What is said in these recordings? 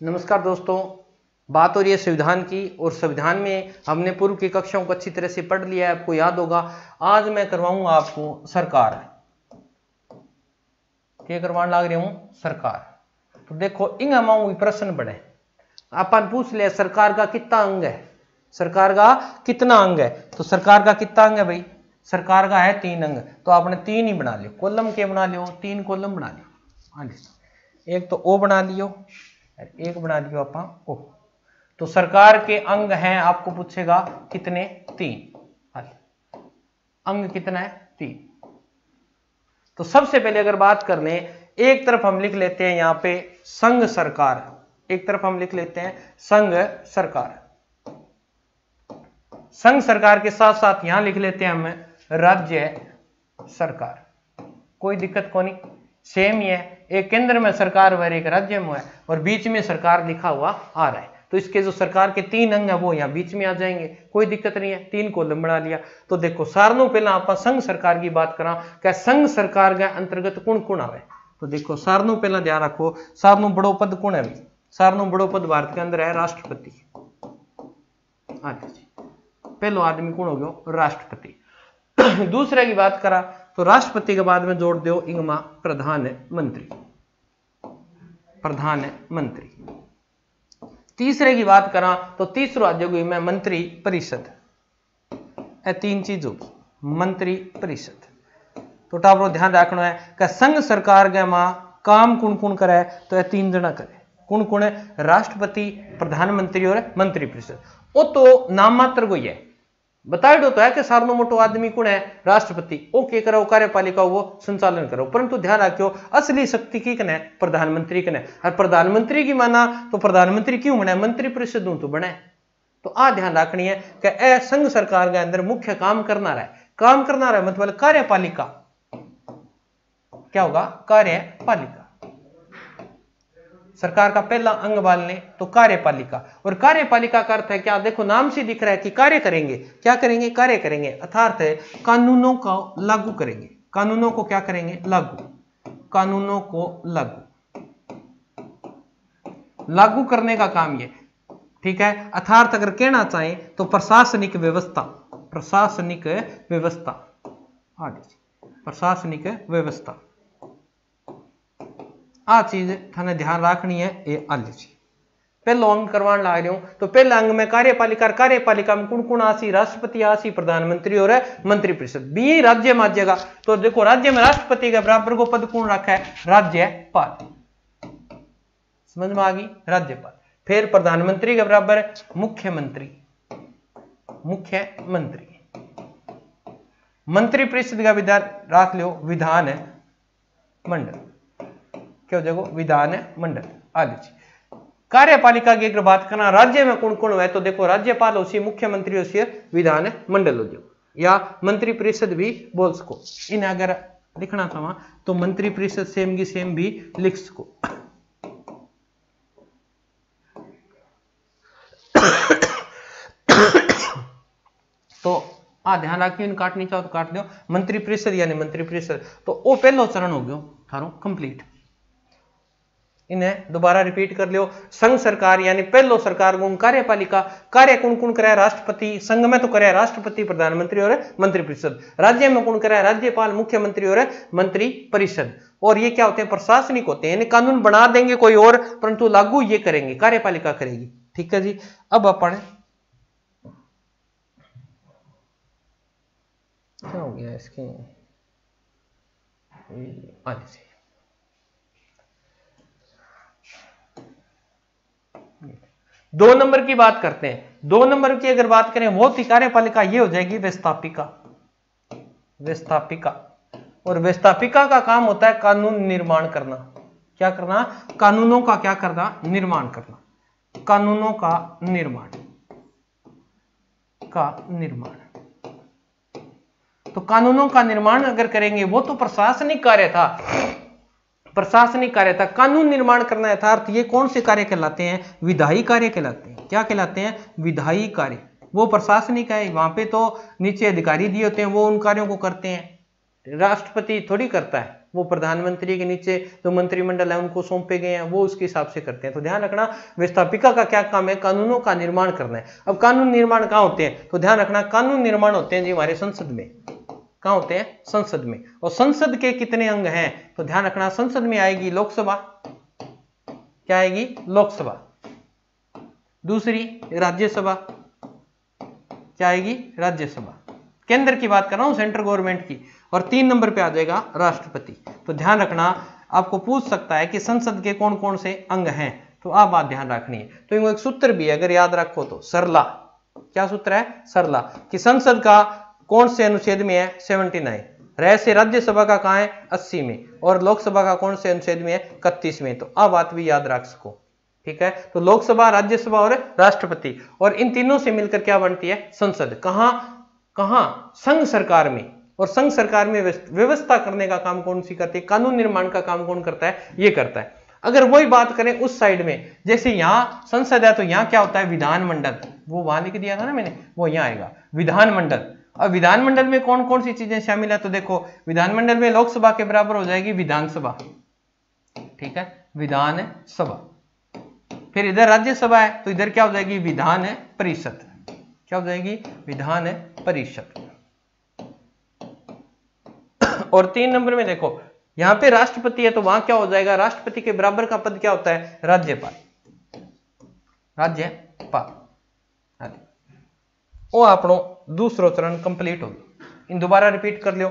नमस्कार दोस्तों, बात हो रही है संविधान की और संविधान में हमने पूर्व की कक्षाओं को अच्छी तरह से पढ़ लिया है, आपको याद होगा। आज मैं करवाऊंगा आपको सरकार। क्या करवाने लग रहा हूं? सरकार। तो देखो इन अमाउंट प्रश्न बने, अपन पूछ लिया सरकार का कितना अंग है, सरकार का कितना अंग है। तो सरकार का कितना अंग है भाई? सरकार का है 3 अंग, तो आपने 3 ही बना लियो। कॉलम के बना लियो, 3 कॉलम बना लियो। एक तो ओ बना लियो, एक बना लियो अपा ओ। तो सरकार के अंग हैं, आपको पूछेगा कितने? 3। अंग कितना है? 3। तो सबसे पहले अगर बात कर लें, एक तरफ हम लिख लेते हैं यहां पे संघ सरकार, एक तरफ हम लिख लेते हैं संघ सरकार। संघ सरकार के साथ साथ यहां लिख लेते हैं हम राज्य सरकार। कोई दिक्कत को नहीं, सेम ही है। एक केंद्र में सरकार और एक राज्य में है और बीच में सरकार लिखा हुआ आ रहा है, तो इसके जो सरकार के 3 अंग है वो यहाँ बीच में आ जाएंगे, कोई दिक्कत नहीं है। 3 कॉलम बना लिया। तो देखो सारनों पहला आप संघ सरकार की बात करा, क्या संघ सरकार के अंतर्गत कौन कौन आवे? तो देखो सारनों पहला ध्यान रखो, सारनों बड़ो पद कौन है? सारनों बड़ो पद भारत के अंदर है राष्ट्रपति। पहलो आदमी कौन हो गया? राष्ट्रपति। दूसरे की बात करा तो राष्ट्रपति के बाद में जोड़ दो इंगमा प्रधानमंत्री, प्रधानमंत्री। तीसरे की बात करा तो तीसरो आ जाएगी मैं मंत्री परिषद। 3 चीज होगी मंत्री परिषद। तो टापरो ध्यान रखना है कि संघ सरकार के मां काम कौन कौन करे? तो यह 3 जना करे। कौन कौन है? राष्ट्रपति, प्रधानमंत्री और मंत्री परिषद। वो तो नाम मात्र को ही है, बताए तो है कि सारनो मोटो आदमी कौन है? राष्ट्रपति। ओ के करो? कार्यपालिका वो संचालन करो। परंतु ध्यान रखियो असली शक्ति की कने? प्रधानमंत्री कने। और प्रधानमंत्री की माना तो प्रधानमंत्री क्यों बने? मंत्री परिषद तो बने। तो आ ध्यान रखनी है कि ए संघ सरकार के अंदर मुख्य काम करना रहा है, काम करना रहा है मतलब कार्यपालिका। क्या होगा? कार्यपालिका। सरकार का पहला अंग बाल लें तो कार्यपालिका। और कार्यपालिका का अर्थ है क्या? देखो नाम से दिख रहा है कि कार्य करेंगे। क्या करेंगे? कार्य करेंगे। अर्थात है कानूनों को लागू करेंगे। कानूनों को क्या करेंगे? लागू। कानूनों को लागू करने का काम ये, ठीक है। अर्थात अगर कहना चाहें तो प्रशासनिक व्यवस्था, प्रशासनिक व्यवस्था, प्रशासनिक व्यवस्था। आ चीज थाने ध्यान रखनी है। ये आली चीज पहलो अंग करवाने ला रही हूं। तो पहला अंग में कार्यपालिका, कार्यपालिका में कौन कौन आसी? राष्ट्रपति आसी, प्रधानमंत्री और मंत्री परिषद। बी राज्य में आ जाएगा। तो देखो राज्य में राष्ट्रपति के बराबर को पद कौन रखा है? राज्यपाल। समझ में आ गई? राज्यपाल। फिर प्रधानमंत्री के बराबर मुख्यमंत्री, मुख्यमंत्री। मंत्री परिषद का विधान रख लो विधान मंडल। क्या हो जाएगा? विधान मंडल आदि। कार्यपालिका की अगर बात करना राज्य में कौन कौन है? तो देखो राज्यपाल हो सी, मुख्यमंत्री हो सी, विधान मंडल हो जाओ, या मंत्री परिषद भी बोल सको। इन्हें अगर लिखना था तो मंत्री परिषद सेम की सेम भी लिख सको। तो ध्यान रखिए, काटनी चाहो तो काट दो। मंत्री परिषद यानी मंत्री परिषद। तो वो पहलो चरण हो गयो थारो कंप्लीट। इन्हें दोबारा रिपीट कर लियो। संघ सरकार यानी पहलो सरकार को कार्यपालिका। कार्य कौन कौन करे? राष्ट्रपति। संघ में तो करे राष्ट्रपति, प्रधानमंत्री और मंत्री परिषद। राज्य में कौन करे? राज्यपाल, मुख्यमंत्री और मंत्री परिषद। और ये क्या होते हैं? प्रशासनिक होते हैं, कानून बना देंगे कोई और, परंतु लागू ये करेंगे, कार्यपालिका करेगी। ठीक है जी। अब अपन क्या हो गया इसके? 2 नंबर की बात करते हैं। 2 नंबर की अगर बात करें वो थी कार्यपालिका, ये हो जाएगी व्यवस्थापिका। व्यवस्थापिका। और व्यवस्थापिका का काम होता है कानून निर्माण करना। क्या करना? कानूनों का क्या करना? निर्माण करना। कानूनों का निर्माण, तो कानूनों का निर्माण अगर करेंगे वो तो प्रशासनिक कार्य था, प्रशासनिक कार्य था। कानून निर्माण करना अर्थात ये कौन से कार्य कहलाते हैं? विधायी कार्य कहलाते हैं। क्या कहलाते हैं? विधायी कार्य। वो प्रशासनिक है, वहां पे तो नीचे अधिकारी दिए होते हैं, वो उन कार्यों को करते हैं। राष्ट्रपति थोड़ी करता है, वो प्रधानमंत्री के नीचे जो मंत्रिमंडल है उनको सौंपे गए हैं, वो उसके हिसाब से करते हैं। तो ध्यान रखना व्यवस्थापिका का क्या काम है, कानूनों का निर्माण करना है। अब कानून निर्माण कहाँ होते हैं, तो ध्यान रखना कानून निर्माण होते हैं जी हमारे संसद में। कहाँ होते हैं, संसद में। और संसद के कितने अंग हैं, तो ध्यान रखना संसद में आएगी लोकसभा, क्या आएगी, लोकसभा। दूसरी राज्यसभा, क्या आएगी, राज्यसभा। केंद्र की बात कर रहा हूं, सेंट्रल गवर्नमेंट की। और 3 नंबर पे आ जाएगा राष्ट्रपति। तो ध्यान रखना आपको पूछ सकता है कि संसद के कौन कौन से अंग हैं, तो आप बात ध्यान रखनी है। तो एक सूत्र भी है, अगर याद रखो तो सरला, क्या सूत्र है, सरला, कि संसद का कौन से अनुच्छेद में है, 79। रहस्य राज्यसभा का कहां है, 80 में। और लोकसभा का कौन से अनुच्छेद में है, 31 में। तो आप बात भी याद रख सको, ठीक है। तो लोकसभा, राज्यसभा और राष्ट्रपति, और इन तीनों से मिलकर क्या बनती है, संसद। कहां कहां, संघ सरकार में। और संघ सरकार में व्यवस्था करने का काम कौन सी करती है, कानून निर्माण का काम कौन करता है, ये करता है। अगर वही बात करें उस साइड में, जैसे यहां संसद है तो यहां क्या होता है, विधानमंडल। वो वहां लिख दिया था ना मैंने, वो यहां आएगा विधानमंडल। अब विधानमंडल में कौन कौन सी चीजें शामिल है, तो देखो विधानमंडल में लोकसभा के बराबर हो जाएगी विधानसभा, ठीक है, विधानसभा। फिर इधर राज्यसभा है तो इधर क्या हो जाएगी, विधान परिषद। क्या हो जाएगी, विधान परिषद। और 3 नंबर में देखो यहां पे राष्ट्रपति है तो वहां क्या हो जाएगा, राष्ट्रपति के बराबर का पद क्या होता है, राज्यपाल। राज्यपाल। वो आपनो दूसरो चरण कंप्लीट हो गया। इन दोबारा रिपीट कर लियो।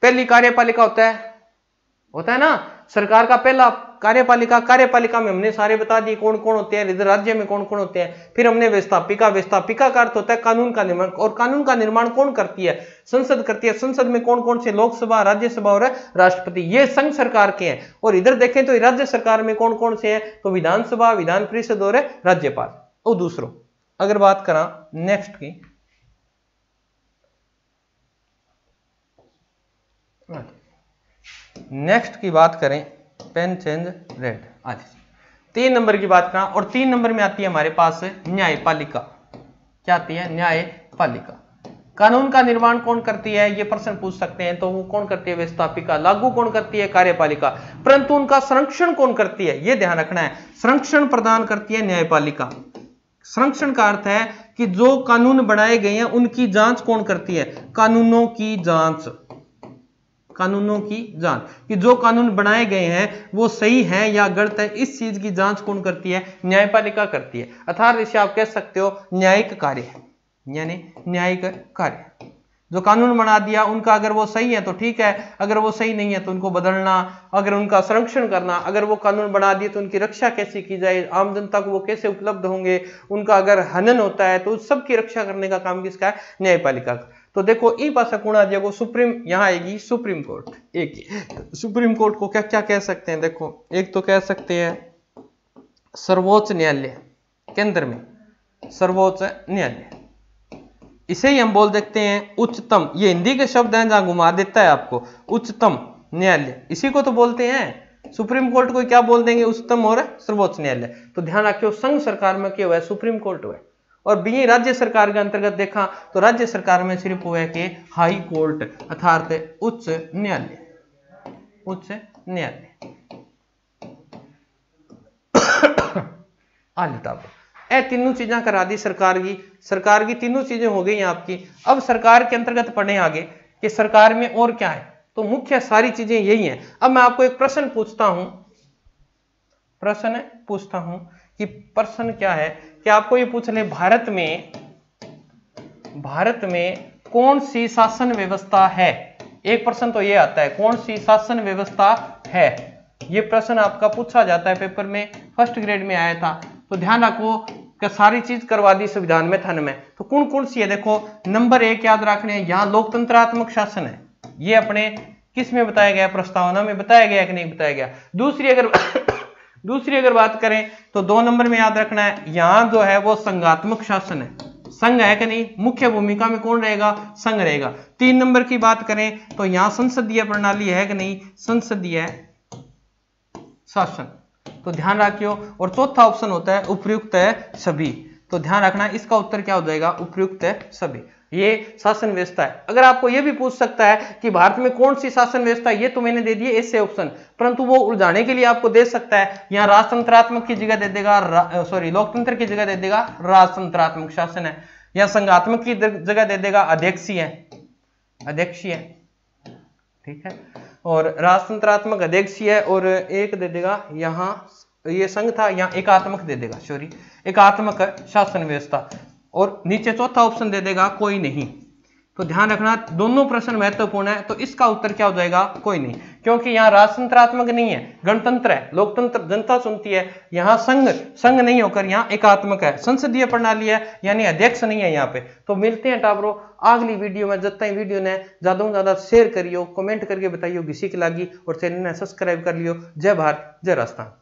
पहली कार्यपालिका होता है ना, सरकार का पहला कार्यपालिका। कार्यपालिका में हमने सारे बता दिए कौन कौन होते हैं, इधर राज्य में कौन कौन होते हैं। फिर हमने व्यवस्थापिका, व्यवस्थापिका का अर्थ होता है कानून का निर्माण। और कानून का निर्माण कौन करती है, संसद करती है। संसद में कौन कौन से, लोकसभा, राज्यसभा और राष्ट्रपति, ये संघ सरकार के हैं। और इधर देखें तो राज्य सरकार में कौन कौन से हैं, तो विधानसभा, विधान परिषद और राज्यपाल। और दूसरों अगर बात करा नेक्स्ट की, नेक्स्ट की बात करें, पेन चेंज रेड। आज 3 नंबर की बात करा, और 3 नंबर में आती है हमारे पास न्यायपालिका। क्या आती है, न्यायपालिका। कानून का निर्माण कौन करती है, ये प्रश्न पूछ सकते हैं। तो वो कौन करती है, व्यवस्थापिका। लागू कौन करती है, कार्यपालिका। परंतु उनका संरक्षण कौन करती है, ये ध्यान रखना है। संरक्षण प्रदान करती है न्यायपालिका। संरक्षण का अर्थ है कि जो कानून बनाए गए हैं उनकी जांच कौन करती है, कानूनों की जांच। कानूनों की जांच, कि जो कानून बनाए गए हैं वो सही है या गलत है, इस चीज की जांच कौन करती है, न्यायपालिका करती है। अर्थात इसे आप कह सकते हो न्यायिक कार्य, यानी न्यायिक कार्य। जो कानून बना दिया उनका अगर वो सही है तो ठीक है, अगर वो सही नहीं है तो उनको बदलना, अगर उनका संरक्षण करना, अगर वो कानून बना दिए तो उनकी रक्षा कैसे की जाए, आम जनता को वो कैसे उपलब्ध होंगे, उनका अगर हनन होता है तो उस सब की रक्षा करने का काम किसका है, न्यायपालिका का। तो देखो ई पासा कोण को सुप्रीम, यहाँ आएगी सुप्रीम कोर्ट। एक सुप्रीम कोर्ट को क्या क्या कह सकते हैं, देखो एक तो कह सकते हैं सर्वोच्च न्यायालय, केंद्र में सर्वोच्च न्यायालय। इसे ही हम बोल देखते हैं उच्चतम, ये हिंदी के शब्द हैं जहां घुमा देता है आपको, उच्चतम न्यायालय, इसी को तो बोलते हैं। सुप्रीम कोर्ट को क्या बोल देंगे, उच्चतम और सर्वोच्च न्यायालय। तो ध्यान रखियो संघ सरकार में क्या हुआ है, सुप्रीम कोर्ट हुआ है। और बी राज्य सरकार के अंतर्गत देखा तो राज्य सरकार में सिर्फ हुआ है कि हाई कोर्ट, अर्थात उच्च न्यायालय, उच्च न्यायालय। ए तीनों चीजें करा दी सरकार की तीनों चीजें हो गई आपकी। अब सरकार के अंतर्गत पढ़े आगे कि सरकार में और क्या है, तो मुख्य सारी चीजें यही हैं। अब मैं आपको एक प्रश्न पूछता हूं कि प्रश्न क्या है कि आपको ये पूछ ले, भारत में कौन सी शासन व्यवस्था है। एक प्रश्न तो ये आता है कौन सी शासन व्यवस्था है, ये प्रश्न आपका पूछा जाता है पेपर में, फर्स्ट ग्रेड में आया था। तो ध्यान रखो कि सारी चीज करवा दी संविधान में थन में। तो कौन कौन सी है, देखो नंबर 1 याद रखने, यहाँ लोकतंत्रात्मक शासन है, ये अपने किस में बताया गया, प्रस्तावना में बताया गया कि नहीं बताया गया। दूसरी अगर बात करें तो 2 नंबर में याद रखना है, यहां जो है वो संघात्मक शासन है, संघ है कि नहीं, मुख्य भूमिका में कौन रहेगा, संघ रहेगा। 3 नंबर की बात करें तो यहां संसदीय प्रणाली है कि नहीं, संसदीय शासन। तो ध्यान रखियो। और चौथा ऑप्शन होता है उपयुक्त है सभी। तो ध्यान रखना इसका उत्तर क्या हो जाएगा, उपयुक्त है सभी। ये शासन व्यवस्था है। अगर आपको ये भी पूछ सकता है कि भारत में कौन सी शासन व्यवस्था है, ये तो मैंने दे दिए ऐसे ऑप्शन, परंतु वो उलझाने के लिए आपको दे सकता है, यहाँ राजतंत्रात्मक की जगह दे देगा, लोकतंत्र की जगह दे देगा राजतंत्रात्मक शासन है, या संघात्मक की जगह दे देगा अध्यक्षीय अध्यक्षीय, ठीक है, और राजतंत्रात्मक अध्यक्षीय, और एक दे देगा यहाँ, ये संघ था, यहाँ एकात्मक दे देगा, सॉरी एकात्मक शासन व्यवस्था, और नीचे चौथा ऑप्शन दे देगा कोई नहीं। तो ध्यान रखना दोनों प्रश्न महत्वपूर्ण है, तो इसका उत्तर क्या हो जाएगा, कोई नहीं, क्योंकि यहाँ राजतंत्रात्मक नहीं है, गणतंत्र है, लोकतंत्र जनता चुनती है, यहाँ संघ नहीं होकर यहाँ एकात्मक है, संसदीय प्रणाली है, यानी अध्यक्ष नहीं है यहाँ पे। तो मिलते हैं टाबरो अगली वीडियो में, जब तक वीडियो ने ज्यादा से ज्यादा शेयर करियो, कमेंट करके बताइयो किसी के लागी, और चैनल ने सब्सक्राइब कर लियो। जय भारत जय राजस्थान।